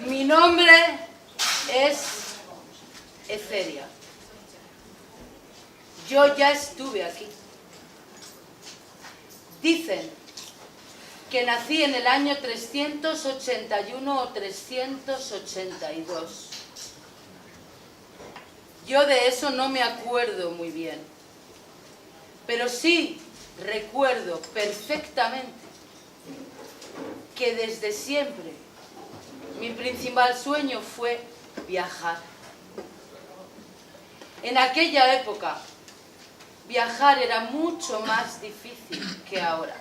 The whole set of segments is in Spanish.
Mi nombre es Eceria. Yo ya estuve aquí. Dicen que nací en el año 381 o 382. Yo de eso no me acuerdo muy bien, pero sí recuerdo perfectamente que desde siempre mi principal sueño fue viajar. En aquella época, viajar era mucho más difícil que ahora.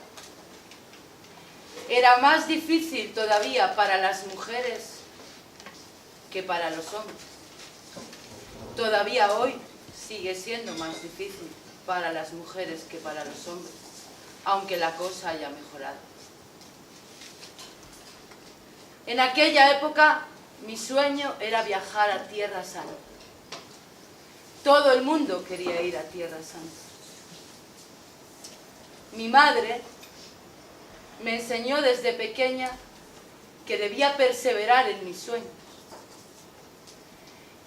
Era más difícil todavía para las mujeres que para los hombres. Todavía hoy sigue siendo más difícil para las mujeres que para los hombres, aunque la cosa haya mejorado. En aquella época, mi sueño era viajar a Tierra Santa. Todo el mundo quería ir a Tierra Santa. Mi madre me enseñó desde pequeña que debía perseverar en mis sueños,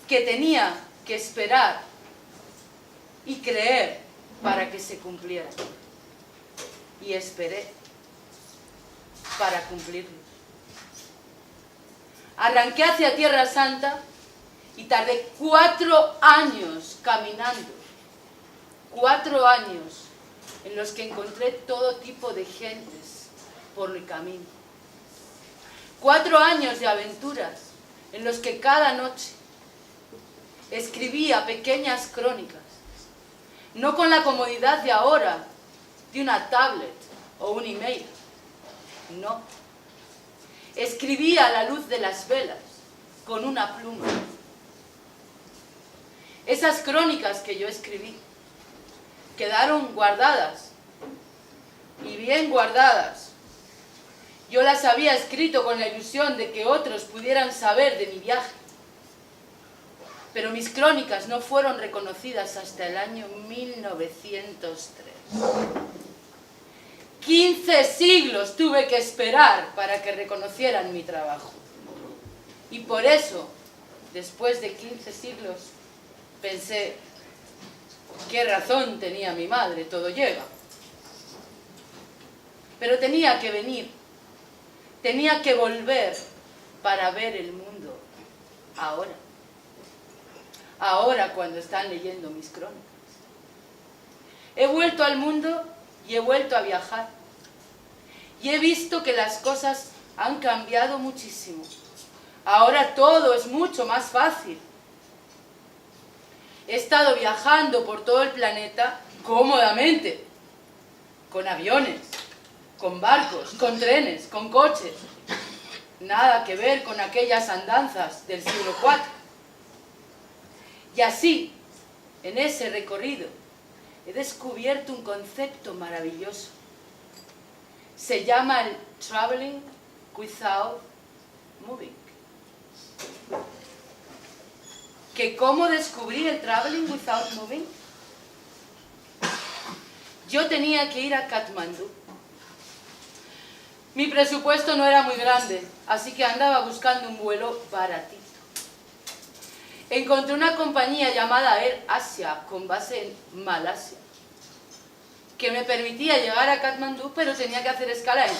que tenía que esperar y creer para que se cumplieran. Y esperé para cumplirlos. Arranqué hacia Tierra Santa y tardé 4 años caminando. 4 años en los que encontré todo tipo de gentes por el camino. 4 años de aventuras en los que cada noche escribía pequeñas crónicas, no con la comodidad de ahora, de una tablet o un email, no. Escribía a la luz de las velas, con una pluma. Esas crónicas que yo escribí quedaron guardadas, y bien guardadas. Yo las había escrito con la ilusión de que otros pudieran saber de mi viaje. Pero mis crónicas no fueron reconocidas hasta el año 1903. 15 siglos tuve que esperar para que reconocieran mi trabajo. Y por eso, después de 15 siglos, pensé, qué razón tenía mi madre, todo llega. Pero tenía que venir, tenía que volver para ver el mundo ahora. Ahora cuando están leyendo mis crónicas. He vuelto al mundo y he vuelto a viajar. Y he visto que las cosas han cambiado muchísimo. Ahora todo es mucho más fácil. He estado viajando por todo el planeta cómodamente. Con aviones, con barcos, con trenes, con coches. Nada que ver con aquellas andanzas del siglo IV. Y así, en ese recorrido, he descubierto un concepto maravilloso. Se llama el traveling without moving. ¿Que cómo descubrí el traveling without moving? Yo tenía que ir a Katmandú. Mi presupuesto no era muy grande, así que andaba buscando un vuelo baratito. Encontré una compañía llamada Air Asia, con base en Malasia, que me permitía llegar a Katmandú, pero tenía que hacer escala en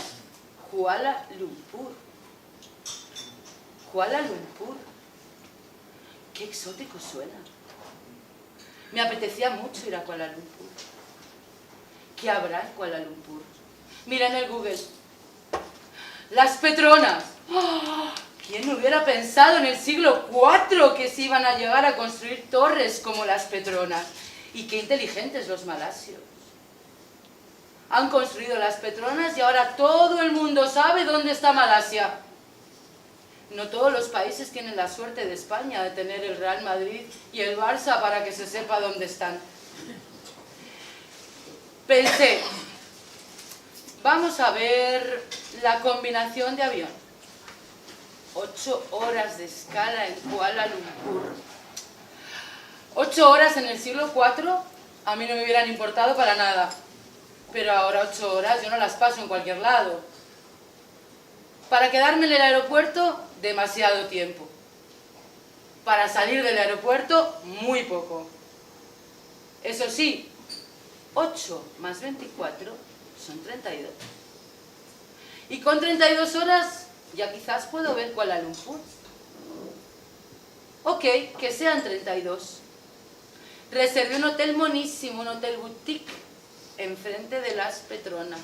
Kuala Lumpur. Kuala Lumpur. Qué exótico suena. Me apetecía mucho ir a Kuala Lumpur. ¿Qué habrá en Kuala Lumpur? Mira en el Google. Las Petronas. ¡Oh! ¿Quién hubiera pensado en el siglo IV que se iban a llegar a construir torres como las Petronas? Y qué inteligentes los malasios. Han construido las Petronas y ahora todo el mundo sabe dónde está Malasia. No todos los países tienen la suerte de España de tener el Real Madrid y el Barça para que se sepa dónde están. Pensé, vamos a ver la combinación de avión. 8 horas de escala en Kuala Lumpur. 8 horas en el siglo IV a mí no me hubieran importado para nada. Pero ahora 8 horas yo no las paso en cualquier lado. Para quedarme en el aeropuerto, demasiado tiempo. Para salir del aeropuerto, muy poco. Eso sí, 8 más 24 son 32. Y con 32 horas ya quizás puedo ver Kuala Lumpur. Ok, que sean 32. Reservé un hotel monísimo, un hotel boutique, enfrente de las Petronas.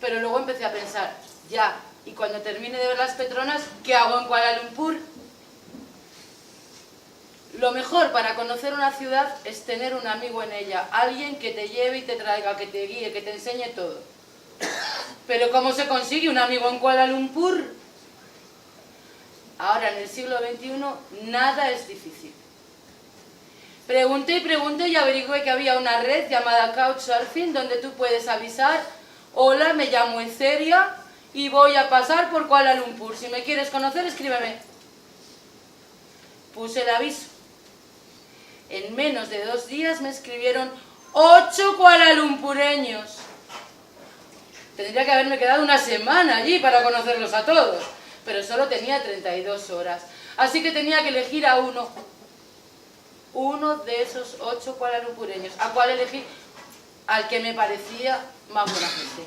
Pero luego empecé a pensar, ya, y cuando termine de ver las Petronas, ¿qué hago en Kuala Lumpur? Lo mejor para conocer una ciudad es tener un amigo en ella, alguien que te lleve y te traiga, que te guíe, que te enseñe todo. Pero ¿cómo se consigue un amigo en Kuala Lumpur? Ahora, en el siglo XXI, nada es difícil. Pregunté y pregunté y averigüé que había una red llamada Couchsurfing donde tú puedes avisar: hola, me llamo Eceria y voy a pasar por Kuala Lumpur. Si me quieres conocer, escríbeme. Puse el aviso. En menos de 2 días me escribieron 8 kualalumpureños. Tendría que haberme quedado una semana allí para conocerlos a todos, pero solo tenía 32 horas. Así que tenía que elegir a uno. Uno de esos 8 kualalumpureños. ¿A cuál elegí? Al que me parecía más buena gente.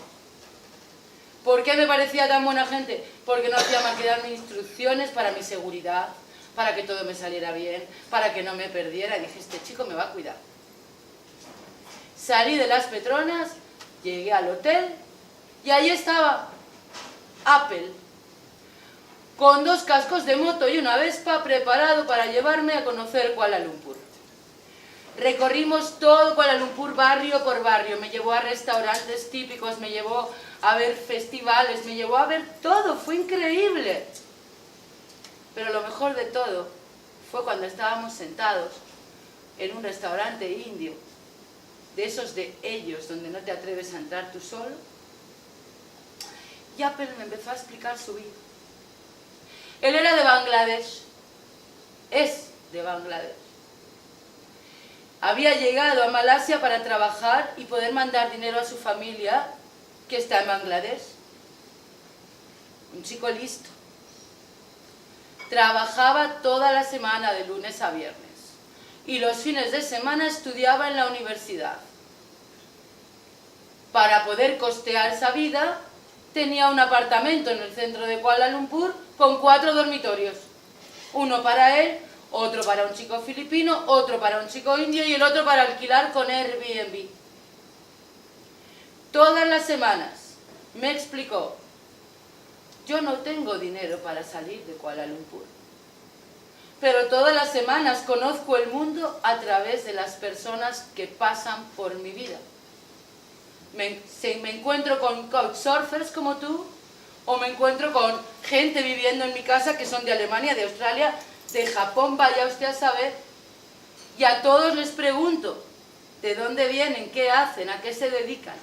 ¿Por qué me parecía tan buena gente? Porque no hacía más que darme instrucciones para mi seguridad, para que todo me saliera bien, para que no me perdiera. Y dije, este chico me va a cuidar. Salí de las Petronas, llegué al hotel y ahí estaba Apple, con 2 cascos de moto y una Vespa, preparado para llevarme a conocer Kuala Lumpur. Recorrimos todo Kuala Lumpur barrio por barrio, me llevó a restaurantes típicos, me llevó a ver festivales, me llevó a ver todo, fue increíble. Pero lo mejor de todo fue cuando estábamos sentados en un restaurante indio, de esos de ellos, donde no te atreves a entrar tú solo, y Apple me empezó a explicar su vida. Él era de Bangladesh, es de Bangladesh. Había llegado a Malasia para trabajar y poder mandar dinero a su familia, que está en Bangladesh. Un chico listo. Trabajaba toda la semana de lunes a viernes y los fines de semana estudiaba en la universidad. Para poder costear esa vida, tenía un apartamento en el centro de Kuala Lumpur con 4 dormitorios. Uno para él, otro para un chico filipino, otro para un chico indio y el otro para alquilar con Airbnb. Todas las semanas me explicó: yo no tengo dinero para salir de Kuala Lumpur, pero todas las semanas conozco el mundo a través de las personas que pasan por mi vida. Me encuentro con couchsurfers como tú, o me encuentro con gente viviendo en mi casa que son de Alemania, de Australia, de Japón, vaya usted a saber, y a todos les pregunto de dónde vienen, qué hacen, a qué se dedican,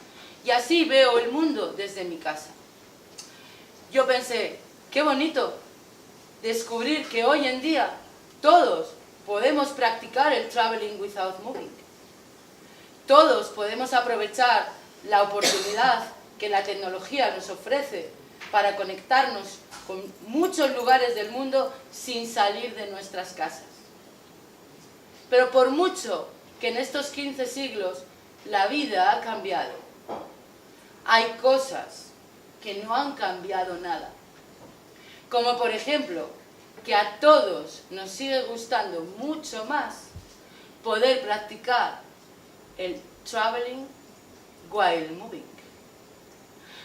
y así veo el mundo desde mi casa. Yo pensé, qué bonito descubrir que hoy en día todos podemos practicar el traveling without moving. Todos podemos aprovechar la oportunidad que la tecnología nos ofrece para conectarnos con muchos lugares del mundo sin salir de nuestras casas. Pero por mucho que en estos 15 siglos la vida ha cambiado, hay cosas que no han cambiado nada. Como por ejemplo, que a todos nos sigue gustando mucho más poder practicar el traveling while moving.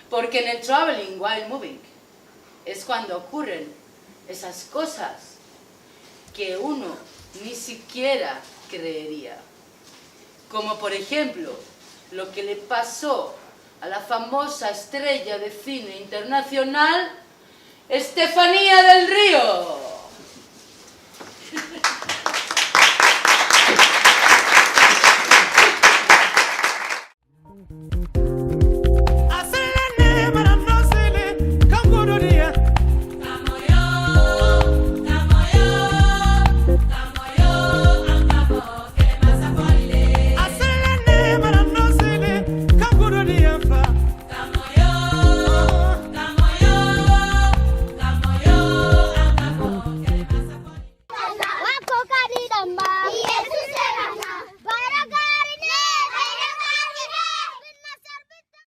Porque en el traveling while moving es cuando ocurren esas cosas que uno ni siquiera creería. Como por ejemplo, lo que le pasó a la famosa estrella de cine internacional Estefanía del Río.